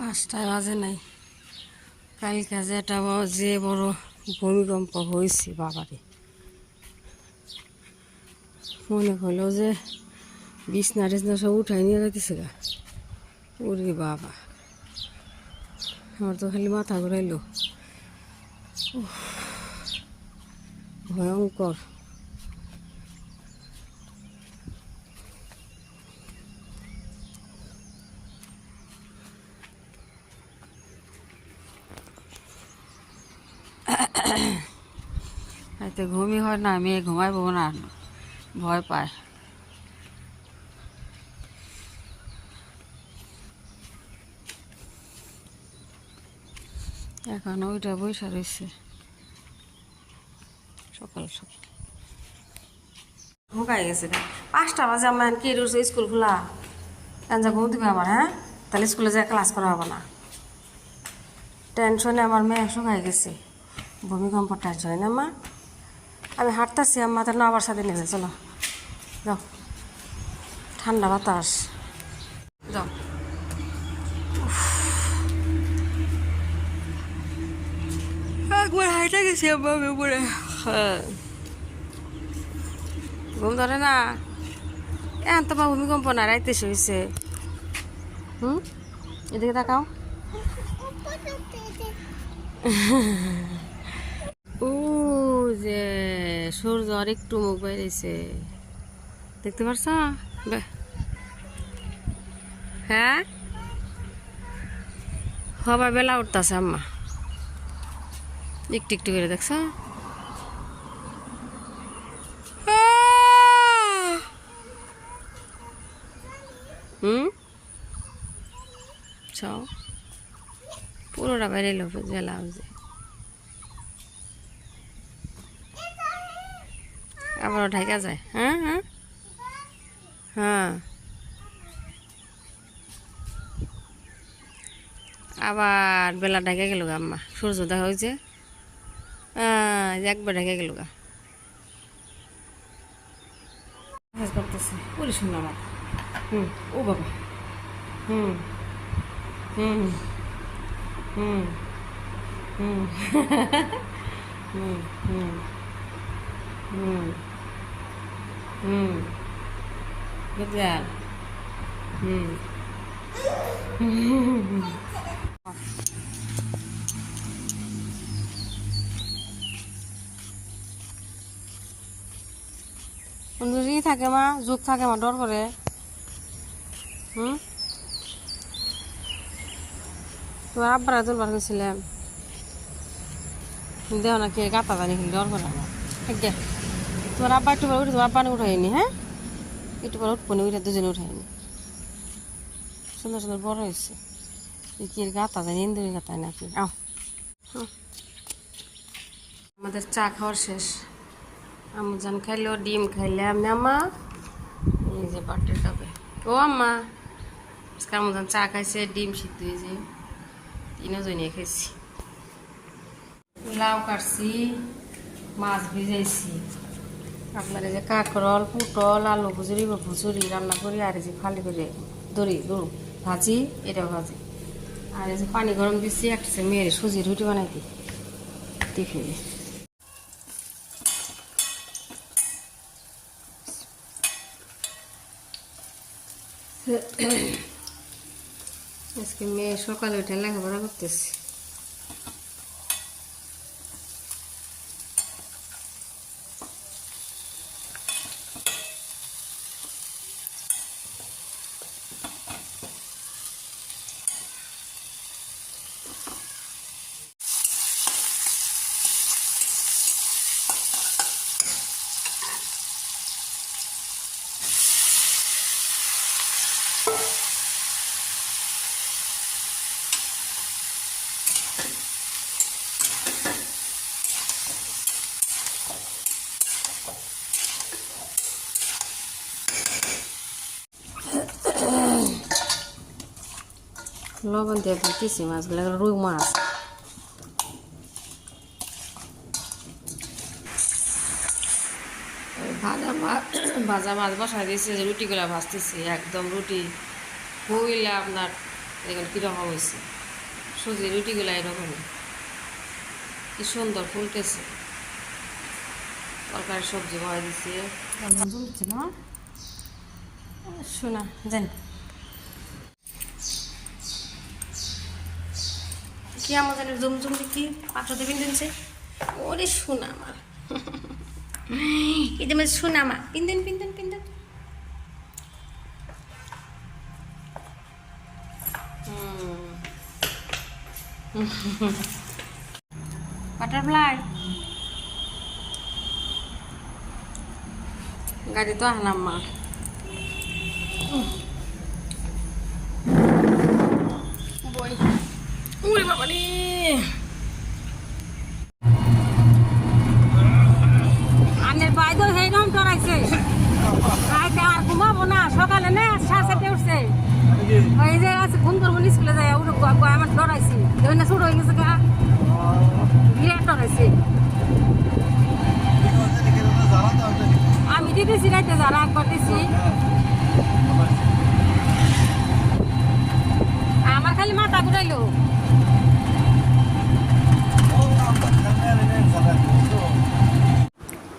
5টায় বাজে নাই। কালকে যে বড় ভূমিকম্প হয়েছে বাবারে, মনে হলো যে বিছনা টিছনা সব উঠাই নিয়ে যাইতেছে গা। ওরে বাবা, আমার তো খালি মাথা ঘুরাইলো, ভয়ঙ্কর। এতে ঘুমই হয় না, মেয়ে ঘুমাইবো না, ভয় পায়। এখন ওইটা বৈশা রয়েছে সকাল সকাল। হুকাই গেছে 5টা বাজে, আমার কি রয়েছে স্কুল খোলা, কেন যা ঘুম দিবে আবার? হ্যাঁ, তাহলে স্কুলে যা ক্লাস করা হবে না। টেনশনে আমার মেয়ে শুকাই গেছে, ভূমিকম্প টেনশনে না মা। আমি হাঁটতেছি আম্মা, তার না আবার সাথে নিয়ে চলো যাও, ঠান্ডা বাতাস যাও। একবার হাইটে গেছি আম্মা উপরে, ঘুম ধরে না। এখন তোমার ভূমিকম্প না, রাইতে শুয়েছে। এদিকে তাকাও। ও যে সূর্য আর একটু মুখ বেরিয়েছে, দেখতে পারছ? হ্যাঁ, হবার বেলা উঠতেছে আম্মা, একটু একটু করে দেখছ? পুরোটা বাইরে এলো জেলা যে, আবারও ঢাকা যায়। হ্যাঁ হ্যাঁ হ্যাঁ, আবার বেলা ঢাকা গেল গা আম্মা, সূর্য দেখা হয়েছে, একবার ঢাকা গেল গা। করতেছে বলি শুন আমার। ও বাবা, হুম হুম হুম হুম হুম হুম হুম হুম বুঝলেন? হুম ই থাকে মা, যুগ থাকে মা, ডর করে। তোমার আব্বারা তুলবার গেছিলাম, দেও না কে গাতা জানি, কিন্তু ডর করে আমার। তোমার আব্বা একটু পরে উঠে, তোমার আব্বা উঠাইনি। হ্যাঁ, একটু পরে উঠবো না, উঠে দুজনে উঠাইনি। সুন্দর সুন্দর বড় হয়েছে, কি গাতা জানি, ইন্দুরি গাতায় নাকি। আমাদের চা খাওয়ার শেষ। আমুজান খাইলো, ডিম খাইলে আমি আম্মা, এই যে বাটির কাপে। ও আম্মা, আজকে আমুজান চা খাইছে, ডিম সিদ্ধ হয়েছে, তিনজনে খাইছি। লাউ কাটছি, মাছ ভিজাইছি, আপনার এই যে কাঁকরোল, পুটল, আলু ভুজুরি বা ভুজুরি রান্না করি, আর এই যে ফালি করে দড়ি দড়ু ভাজি, এটা ভাজি। আর এই যে পানি গরম দিচ্ছি, একটা মেয়ের সুজি রুটি বানাই দিই টিফিনে। আজকে মেয়ে সকালে উঠে লেখাপড়া করতেছি। লবণ দিয়ে দিতেছি মাছগুলো, রুই মাছ। ভাজা মাছ বসা দিয়েছি, রুটিগুলা ভাজতেছি, একদম রুটি হইলে আপনার দেখুন কীরকম হয়েছে সুজি রুটিগুলো এরকমই কি সুন্দর ফুলতেছে তরকারি সবজি ভয় দিচ্ছে জমছে না শোনা জানি কি আমাদের জমজম কি পাত্রতে পিনছে ওরে শোনা আমার এটা মানে শোনা আমার পিন্দন পিন্দন পিন্দন বাটারফ্লাই গাড়ি তো আনলাম মা বই ওরে বাবা রে আনের বাইদো হেরম ডরাইছে রাইতে আর ঘুমাবো না সকালে না 7:30 উঠছে ওই যে আছে ঘুম করবো স্কুলে যায় ওটা আমার ডরাইছি দেখুন না ছোট হয়ে গেছে গা বিরাট ডরাইছে আমি দিতেছি রাইতে যারা একবার দিছি আমার খালি মাথা ঘুরাইলো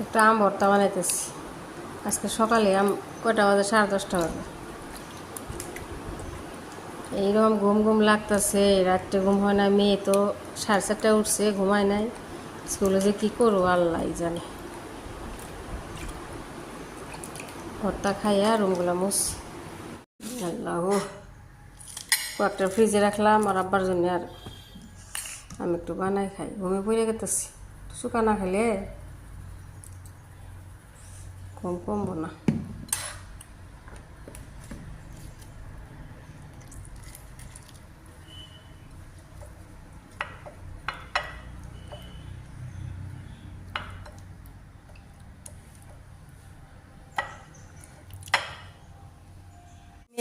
একটা আম ভর্তা বানাইতেছি আজকে সকালে কয়টা বাজে 10:30 বাজে এইরকম ঘুম ঘুম লাগতেছে রাত্রে ঘুম হয় না মেয়ে তো 4:30 উঠছে ঘুমায় নাই স্কুলে যে কী করবো আল্লাহ জানে ভর্তা খাইয়া রুমগুলো মুছি আল্লাহ কয়েকটা ফ্রিজে রাখলাম আর আব্বার জন্য আর আমি একটু বানাই খাই ঘুমে পড়ে গেতেছি শুকা না খেলে ঘুম কমবো না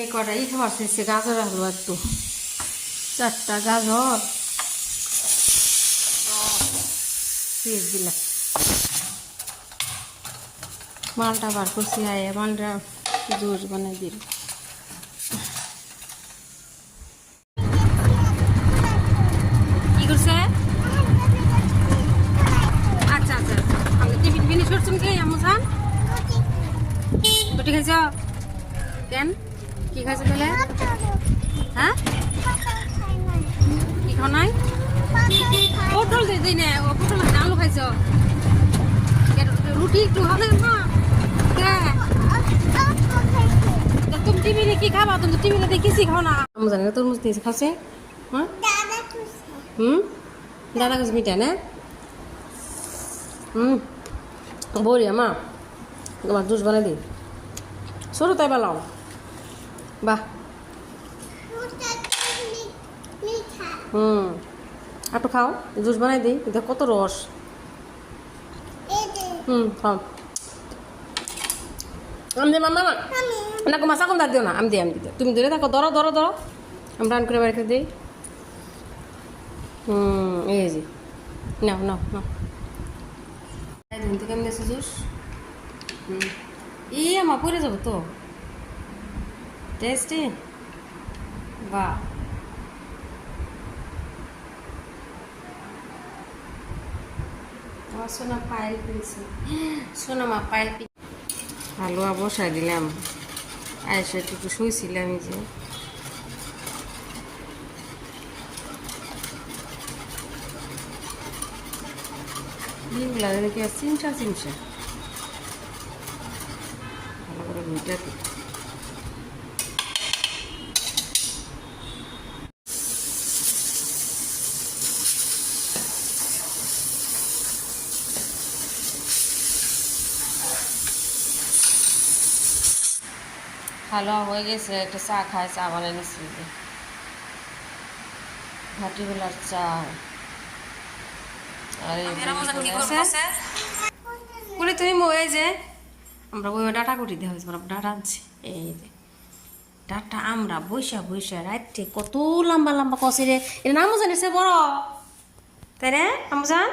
এই কটা ই খাবার শেষে গাজর রাখলো একটু 4টা গাজর ফ্রিজ দিলাম মালটা বার করছি আয় মালটা জুস বানাই দিল কি করছে আচ্ছা আচ্ছা আমি টিফিন ফিনিশ করছেন কি আমুসান রুটি খাইছ কেন কি খাইছো তাহলে হ্যাঁ কি খাও নাই পটল দিই না ও পটল আলু খাইছ রুটি একটু হবে না তুমি টিভিতে কি খাবা তুমি টিভিতে দেখেছি খাও না আমি জানি না তরমুজ দিয়েছে খাচ্ছে হ্যাঁ দাদা কাছে মিঠা না বলি মা তোমার জুস বানাই দিই ছোটো তাই বালাও বাহ একটু খাও জুস বানাই দিই দেখ কত রস খাও আমি দে মামা না কো মাসা কম দাঁত দিও না আমি দিই তুমি ধরে থাকো ধরো ধরো ধরো আমি রান করে বাড়ি করে দিই এই যে নাও নাও নাও দিন তো কেমন দিয়েছো জুস ই আমা পড়ে যাবো তো টেস্টি বাহ সোনা পায়েল পেয়েছি সোনা মা পায়েল হালুয়া বসাই দিলাম আয়সা একটু শুয়েছিলাম যে ডিমগুলা দেখি আর চিমসা চিমসা ভালো করে ঘুটাতে হালুয়া হয়ে গেছে একটা চা খায় চা বানিয়ে নিচ্ছি ভাটিবেলার চা আর বলে তুমি এই যে আমরা বই ডাটা কুটি দেওয়া হয়েছে ডাটা আনছি এই যে ডাটা আমরা বৈশা বৈশা রাত্রে কত লম্বা লম্বা কষে রে এর নামও জানিস বড় তাই রে আমজান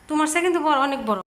তোমার সে কিন্তু বড় অনেক বড়